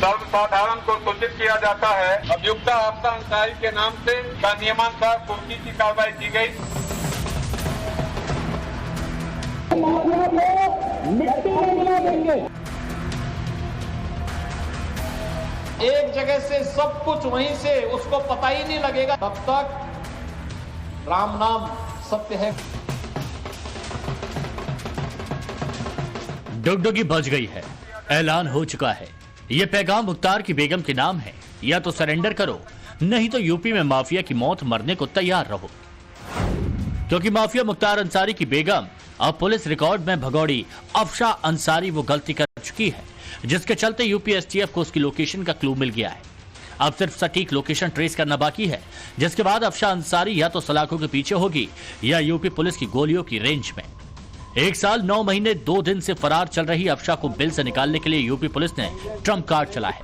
सर्वसाधारण को सूचित किया जाता है अभियुक्त आफ्सा अंसारी के नाम से का नियमानुसार पूर्ति की कार्रवाई की गई। एक जगह से सब कुछ वहीं से उसको पता ही नहीं लगेगा, तब तक राम नाम सत्य है। डुगडुगी बज गई है, ऐलान हो चुका है। ये पैगाम मुख्तार की बेगम के नाम है, या तो सरेंडर करो, नहीं तो यूपी में माफिया की मौत मरने को तैयार रहो। क्योंकि माफिया मुख्तार अंसारी की बेगम अब पुलिस रिकॉर्ड में भगौड़ी अफशा अंसारी वो गलती कर चुकी है जिसके चलते यूपी एसटीएफ को उसकी लोकेशन का क्लू मिल गया है। अब सिर्फ सटीक लोकेशन ट्रेस करना बाकी है, जिसके बाद अफशा अंसारी या तो सलाखों के पीछे होगी या यूपी पुलिस की गोलियों की रेंज में। 1 साल 9 महीने 2 दिन से फरार चल रही अफशा को बिल से निकालने के लिए यूपी पुलिस ने ट्रम्प कार्ड चला है।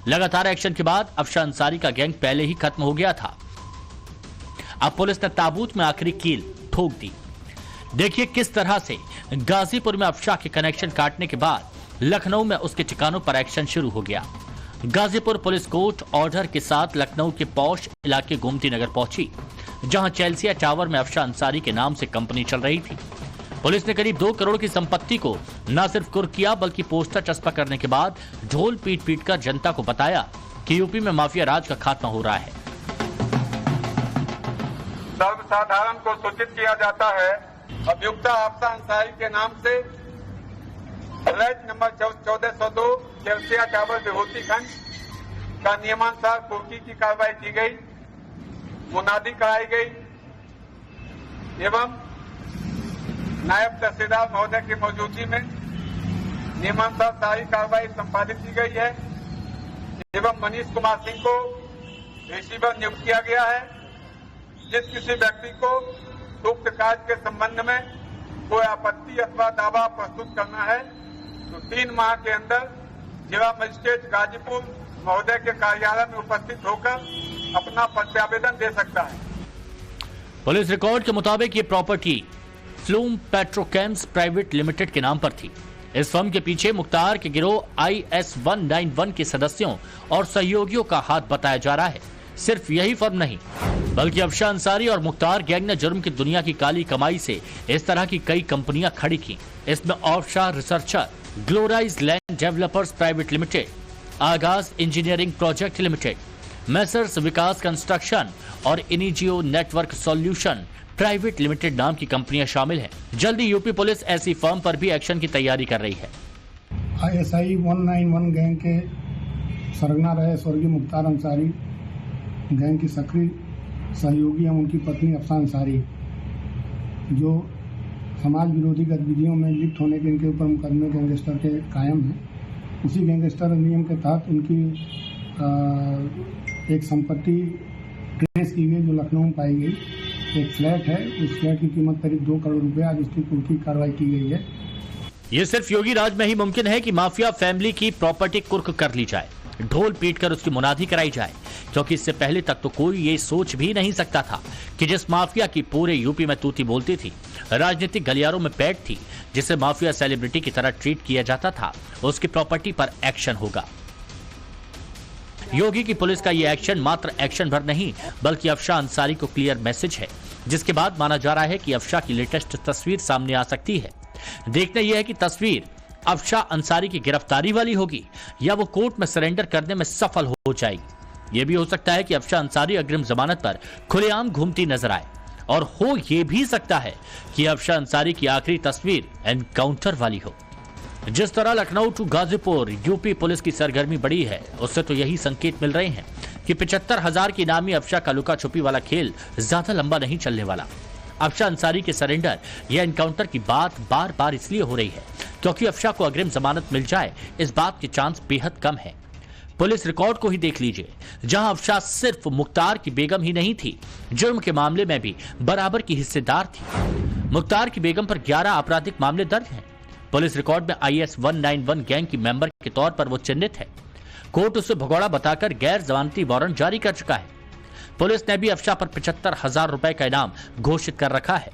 लगातार एक्शन के बाद अफशा अंसारी का गैंग पहले ही खत्म हो गया था। अब पुलिस ने ताबूत में आखिरी कील ठोक दी। देखिए किस तरह से गाजीपुर में अफशा के कनेक्शन काटने के बाद लखनऊ में उसके ठिकानों पर एक्शन शुरू हो गया। गाजीपुर पुलिस कोर्ट ऑर्डर के साथ लखनऊ के पौष इलाके गोमती नगर पहुंची, जहां चेल्सिया टावर में अफशा अंसारी के नाम से कंपनी चल रही थी। पुलिस ने करीब 2 करोड़ की संपत्ति को न सिर्फ कुर्क किया बल्कि पोस्टर चस्पा करने के बाद ढोल पीट पीट कर जनता को बताया कि यूपी में माफिया राज का खात्मा हो रहा है। सर्वसाधारण को सूचित किया जाता है अभियुक्त आफ्सा अंसारी के नाम से रैक नंबर 1402 चेल्सिया टावर विभूति खंड का नियमानुसार पूर्ति की कार्रवाई की गई, मुनादी कराई गई एवं नायब तहसीलदार महोदय की मौजूदगी में नियमानुसार सारी कार्रवाई संपादित की गई है एवं मनीष कुमार सिंह को रिसीवर नियुक्त किया गया है। जिस किसी व्यक्ति को उक्त कार्य के संबंध में कोई आपत्ति अथवा दावा प्रस्तुत करना है तो 3 माह के अंदर जिला मजिस्ट्रेट गाजीपुर महोदय के कार्यालय में उपस्थित होकर अपना प्रत्यावेदन दे सकता है। पुलिस रिकॉर्ड के मुताबिक ये प्रॉपर्टी फ्लूम पेट्रोकेम्स प्राइवेट लिमिटेड के नाम पर थी। इस फर्म के पीछे मुख्तार के गिरोह IS 191 के सदस्यों और सहयोगियों का हाथ बताया जा रहा है। सिर्फ यही फर्म नहीं बल्कि अफशा अंसारी और मुख्तार गैंग ने जुर्म की दुनिया की काली कमाई से इस तरह की कई कंपनियां खड़ी की। इसमें offshore researcher, Glorize land developers private limited, Aagaz engineering project limited, Messrs Vikas construction और Inizio network solution private limited नाम की कंपनियां शामिल हैं। जल्दी यूपी पुलिस ऐसी फर्म पर भी एक्शन की तैयारी कर रही है। ISI 191 गैंग के सरगना रहे स्वर्गीय मुख्तार अंसारी गैंग की सक्रिय सहयोगी हैं उनकी पत्नी अफशा अंसारी, जो समाज विरोधी गतिविधियों में लिप्त होने के इनके ऊपर मुकदमे गैंगस्टर के कायम हैं। उसी गैंगस्टर नियम के तहत उनकी एक संपत्ति ट्रेस की गई जो लखनऊ में पाई गई। एक फ्लैट है, उस फ्लैट की कीमत करीब 2 करोड़ रुपए, आज उसकी पूरी कार्रवाई की गई है। ये सिर्फ योगी राज में ही मुमकिन है कि माफिया फैमिली की प्रॉपर्टी कुर्क कर ली जाए, ढोल पीट कर उसकी मुनादी कराई जाए, क्योंकि इससे पहले तक तो कोई ये सोच भी नहीं सकता था कि जिस माफिया की पूरे यूपी में तूती बोलती थी, राजनीतिक गलियारों में पैठ थी, जिसे माफिया सेलिब्रिटी की तरह ट्रीट किया जाता था, उसकी प्रॉपर्टी पर एक्शन होगा। योगी की पुलिस का ये एक्शन मात्र एक्शन भर नहीं बल्कि अफशा अंसारी को क्लियर मैसेज है, जिसके बाद माना जा रहा है कि अफशा की लेटेस्ट तस्वीर सामने आ सकती है। देखना यह है कि तस्वीर अफशा अंसारी की गिरफ्तारी वाली होगी या वो कोर्ट में सरेंडर करने में सफल हो जाएगी। यह भी हो सकता है कि अफशा अंसारी अग्रिम जमानत पर खुलेआम घूमती नजर आए, और हो यह भी सकता है कि अफशा अंसारी की आखिरी तस्वीर एनकाउंटर वाली हो। जिस तरह Lucknow to Ghazipur UP police की सरगर्मी बढ़ी है, उससे तो यही संकेत मिल रहे हैं कि 75,000 की इनामी अफशा का लुका छुपी वाला खेल ज्यादा लंबा नहीं चलने वाला। अफशा अंसारी के सरेंडर या एनकाउंटर की बात बार बार इसलिए हो रही है क्योंकि अफशा को अग्रिम जमानत मिल जाए, इस बात के चांस बेहद कम है। पुलिस रिकॉर्ड को ही देख लीजिए, जहां अफशा सिर्फ मुख्तार की बेगम ही नहीं थी, जुर्म के मामले में भी बराबर की हिस्सेदार थी। मुख्तार की बेगम पर 11 आपराधिक मामले दर्ज हैं। पुलिस रिकॉर्ड में IS 191 गैंग की मेंबर के तौर पर वो चिन्हित है। कोर्ट उसे भगौड़ा बताकर गैर जमानती वारंट जारी कर चुका है। पुलिस ने भी अफशा पर 75,000 रुपए का इनाम घोषित कर रखा है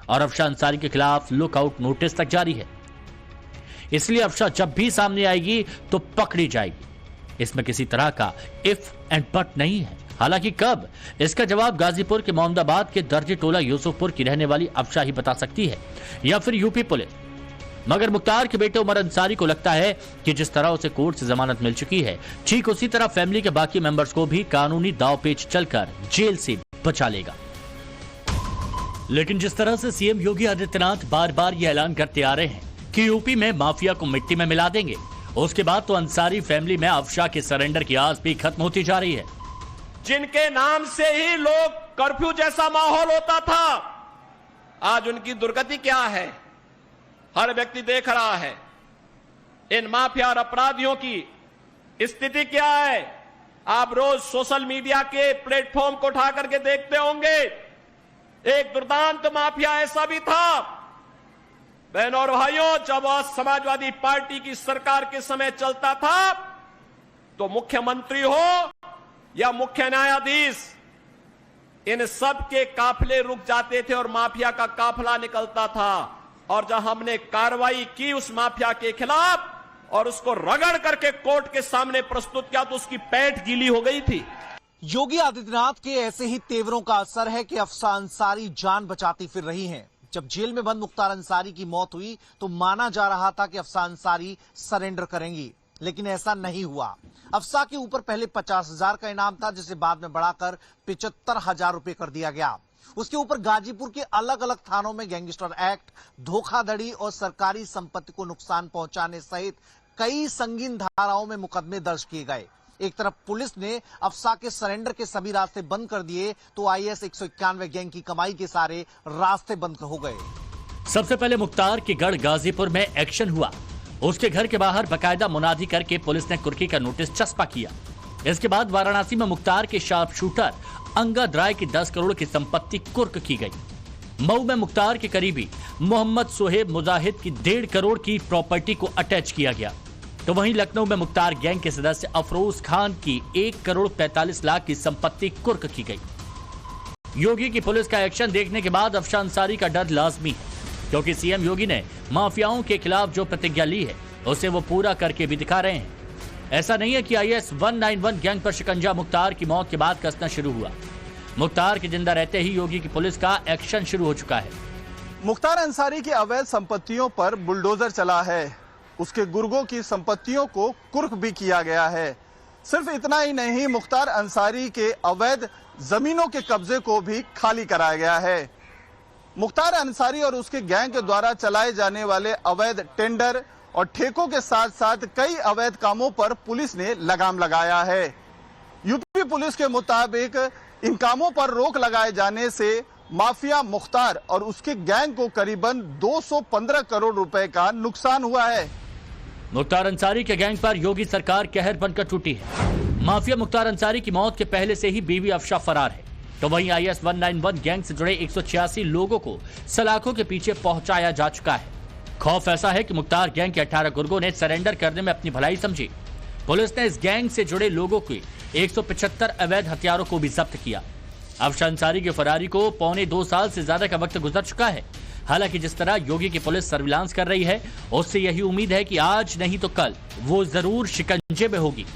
और अफशा अंसारी के खिलाफ लुकआउट नोटिस तक जारी है। इसलिए अफशा जब भी सामने आएगी तो पकड़ी जाएगी। इसमें किसी तरह का इफ एंड बट नहीं है। हालांकि कब, इसका जवाब गाजीपुर के मोहम्मदाबाद के दर्जी टोला यूसुफपुर की रहने वाली अफशा ही बता सकती है, या फिर यूपी पुलिस। मगर मुख्तार के बेटे उमर अंसारी को लगता है कि जिस तरह उसे कोर्ट से जमानत मिल चुकी है, ठीक उसी तरह फैमिली के बाकी मेंबर्स को भी कानूनी दांवपेच चलकर जेल से बचा लेगा। लेकिन जिस तरह से सीएम योगी आदित्यनाथ बार बार ये ऐलान करते आ रहे हैं कि यूपी में माफिया को मिट्टी में मिला देंगे, उसके बाद तो अंसारी फैमिली में अफशा के सरेंडर की आस भी खत्म होती जा रही है। जिनके नाम से ही लोग कर्फ्यू जैसा माहौल होता था, आज उनकी दुर्गति क्या है, हर व्यक्ति देख रहा है। इन माफिया और अपराधियों की स्थिति क्या है, आप रोज सोशल मीडिया के प्लेटफॉर्म को उठा करके देखते होंगे। एक दुर्दांत माफिया ऐसा भी था, बहनों और भाइयों, जब समाजवादी पार्टी की सरकार के समय चलता था तो मुख्यमंत्री हो या मुख्य न्यायाधीश, इन सब के काफिले रुक जाते थे और माफिया का काफिला निकलता था। और जब हमने कार्रवाई की उस माफिया के खिलाफ और उसको रगड़ करके कोर्ट के सामने प्रस्तुत किया तो उसकी पैठ गीली हो गई थी। योगी आदित्यनाथ के ऐसे ही तेवरों का असर है कि अफशा अंसारी जान बचाती फिर रही हैं। जब जेल में बंद मुख्तार अंसारी की मौत हुई तो माना जा रहा था कि अफशा अंसारी सरेंडर करेंगी, लेकिन ऐसा नहीं हुआ। अफशा के ऊपर पहले 50,000 का इनाम था, जिसे बाद में बढ़ाकर 75,000 रुपए कर दिया गया। उसके ऊपर गाजीपुर के अलग अलग थानों में गैंगस्टर एक्ट, धोखाधड़ी और सरकारी संपत्ति को नुकसान पहुंचाने सहित कई संगीन धाराओं में मुकदमे दर्ज किए गए। एक तरफ पुलिस ने अफशा के सरेंडर के सभी रास्ते बंद कर दिए तो आईएस 191 गैंग की कमाई के सारे रास्ते बंद हो गए। सबसे पहले मुख्तार के गढ़ गाजीपुर में एक्शन हुआ। उसके घर के बाहर बकायदा मुनादी करके पुलिस ने कुर्की का नोटिस चस्पा किया। इसके बाद वाराणसी में मुख्तार के शार्प शूटर अंगद राय की 10 करोड़ की संपत्ति कुर्क की गई। मऊ में मुख्तार के करीबी मोहम्मद सुहेब मुजाहिद की 1.5 करोड़ की प्रॉपर्टी को अटैच किया गया। तो वहीं लखनऊ में मुख्तार गैंग के सदस्य अफरोज खान की 1 करोड़ 45 लाख की संपत्ति कुर्क की गई। योगी की पुलिस का एक्शन देखने के बाद अफशा अंसारी का डर लाजमी है, क्योंकि सीएम योगी ने माफियाओं के खिलाफ जो प्रतिज्ञा ली है उसे वो पूरा करके भी दिखा रहे हैं। ऐसा नहीं है कि आईएस 191 गैंग पर शिकंजा मुख्तार की मौत के बाद कसना शुरू हुआ। मुख्तार के जिंदा रहते ही योगी की पुलिस का एक्शन शुरू हो चुका है। मुख्तार अंसारी की अवैध संपत्तियों पर बुलडोजर चला है। उसके गुर्गों की संपत्तियों को कुर्क भी किया गया है। सिर्फ इतना ही नहीं, मुख्तार अंसारी के अवैध जमीनों के कब्जे को भी खाली कराया गया है। मुख्तार अंसारी और उसके गैंग के द्वारा चलाए जाने वाले अवैध टेंडर और ठेकों के साथ साथ कई अवैध कामों पर पुलिस ने लगाम लगाया है। यूपी पुलिस के मुताबिक इन कामों पर रोक लगाए जाने से माफिया मुख्तार और उसके गैंग को करीबन 215 करोड़ रुपए का नुकसान हुआ है। मुख्तार अंसारी के गैंग पर योगी सरकार कहर बनकर टूटी है। माफिया मुख्तार अंसारी की मौत के पहले से ही बीवी अफशा फरार है। तो वहीं आईएस 191 गैंग से जुड़े 186 लोगों को सलाखों के पीछे पहुंचाया जा चुका है। खौफ ऐसा है कि मुख्तार गैंग के 18 गुर्गों ने सरेंडर करने में अपनी भलाई समझी। पुलिस ने इस गैंग से जुड़े लोगों के 175 अवैध हथियारों को भी जब्त किया। अफशा अंसारी की फरारी को 1.25 साल से ज्यादा का वक्त गुजर चुका है। हालांकि जिस तरह योगी की पुलिस सर्विलांस कर रही है, उससे यही उम्मीद है कि आज नहीं तो कल वो जरूर शिकंजे में होगी।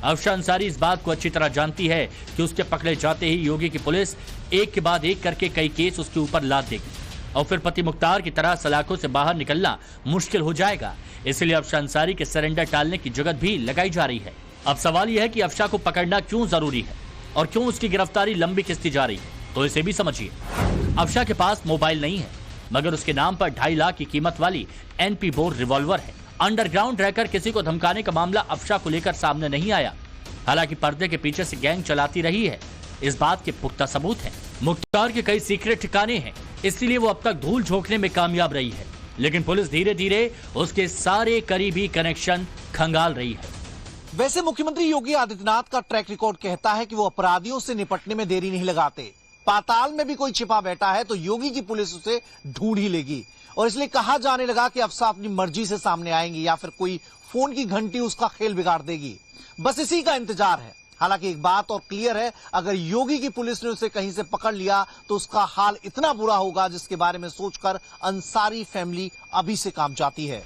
अफशा अंसारी इस बात को अच्छी तरह जानती है कि उसके पकड़े जाते ही योगी की पुलिस एक के बाद एक करके कई केस उसके ऊपर लाद देगी और फिर पति मुख्तार की तरह सलाखों से बाहर निकलना मुश्किल हो जाएगा। इसलिए अफशा अंसारी के सरेंडर टालने की जुगत भी लगाई जा रही है। अब सवाल यह है कि अफशा को पकड़ना क्यों जरूरी है और क्यों उसकी गिरफ्तारी लंबी खिंचती जा रही है, तो इसे भी समझिए। अफशा के पास मोबाइल नहीं है, मगर उसके नाम पर 2.5 लाख की कीमत वाली NP बोर रिवॉल्वर है। अंडरग्राउंड रहकर किसी को धमकाने का मामला अफशा को लेकर सामने नहीं आया। हालांकि पर्दे के पीछे से गैंग चलाती रही है, इस बात के पुख्ता सबूत हैं। मुख्तार के कई सीक्रेट ठिकाने हैं, इसलिए वो अब तक धूल झोंकने में कामयाब रही है। लेकिन पुलिस धीरे धीरे उसके सारे करीबी कनेक्शन खंगाल रही है। वैसे मुख्यमंत्री योगी आदित्यनाथ का ट्रैक रिकॉर्ड कहता है कि वो अपराधियों से निपटने में देरी नहीं लगाते। पाताल में भी कोई छिपा बैठा है तो योगी की पुलिस उसे ढूंढ ही लेगी। और इसलिए कहा जाने लगा कि अफशा अपनी मर्जी से सामने आएंगी या फिर कोई फोन की घंटी उसका खेल बिगाड़ देगी। बस इसी का इंतजार है। हालांकि एक बात और क्लियर है, अगर योगी की पुलिस ने उसे कहीं से पकड़ लिया तो उसका हाल इतना बुरा होगा जिसके बारे में सोचकर अंसारी फैमिली अभी से कांप जाती है।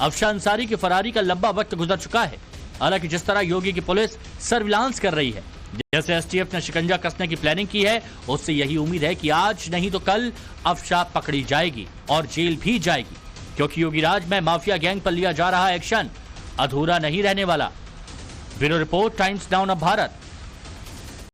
अफशा अंसारी की फरारी का लंबा वक्त गुजर चुका है। हालांकि जिस तरह योगी की पुलिस सर्विलांस कर रही है, जैसे एसटीएफ ने शिकंजा कसने की प्लानिंग की है, उससे यही उम्मीद है कि आज नहीं तो कल अफशां पकड़ी जाएगी और जेल भी जाएगी, क्योंकि योगीराज में माफिया गैंग पर लिया जा रहा एक्शन अधूरा नहीं रहने वाला। Bureau report, times now of Bharat.